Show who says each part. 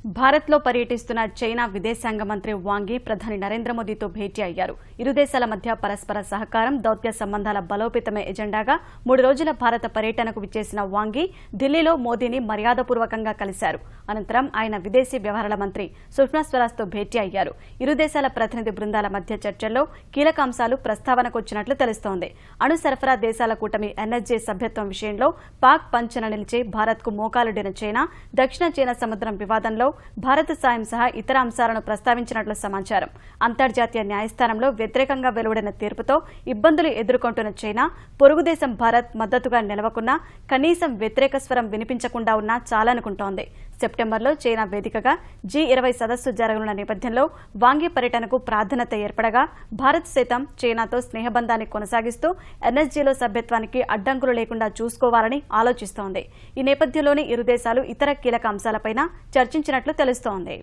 Speaker 1: భారత్లో పర్యటిస్తున్న చైనా విదేశాంగ మంత్రి వాంగ్ ప్రధాని నరేంద్ర మోదీతో భేటీ అయ్యారు. ఇరు దేశాల మధ్య పరస్పర సహకారం, దౌత్య సంబంధాల బలోపేతమే ఎజెండాగా 3 రోజుల భారత పర్యటనకు విచ్చేసిన వాంగ్ ఢిల్లీలో మోదీని మర్యాదపూర్వకంగా కలిశారు. అనంతరం ఆయన విదేశీ వ్యవహారాల మంత్రి సుష్మా స్వరాజ్తో భేటీ అయ్యారు. ఇరు దేశాల ప్రతినిధి బృందాల మధ్య చర్చల్లో కీలక అంశాలు ప్రస్తావనకొచ్చినట్లు తెలుస్తోంది. అణు సరఫరా దేశాల కూటమి ఎన్ఎస్జీ సభ్యత్వం విషయంలో పాక్ పంచన నిలిచి భారత్కు మోకాలుడిన చైనా, దక్షిణ చైనా సముద్రం వివాదంలో భారత సాయం సహా ఇతర అంశాలను ప్రస్తావించినట్లు సమాచారం. అంతర్జాతీయ న్యాయస్థానంలో వ్యతిరేకంగా వెలువడిన తీర్పుతో ఇబ్బందులు ఎదుర్కొంటున్న చైనా, పొరుగుదేశం భారత్ మద్దతుగా నిలవకున్నా కనీసం వ్యతిరేక స్వరం వినిపించకుండా ఉన్నా చాలనుకుంటోంది. సెప్టెంబర్లో చైనా వేదికగా G20 సదస్సు జరగనున్న నేపథ్యంలో వాంగ్ పర్యటనకు ప్రాధాన్యత ఏర్పడగా భారత్ సైతం చైనాతో స్నేహబంధాన్ని కొనసాగిస్తూ ఎన్ఎస్జీలో సభ్యత్వానికి అడ్డంకులు లేకుండా చూసుకోవాలని ఆలోచిస్తోంది. ఈ నేపథ్యంలోనే ఇరు దేశాలు ఇతర కీలక అంశాలపైన చర్చించినట్లు తెలుస్తోంది.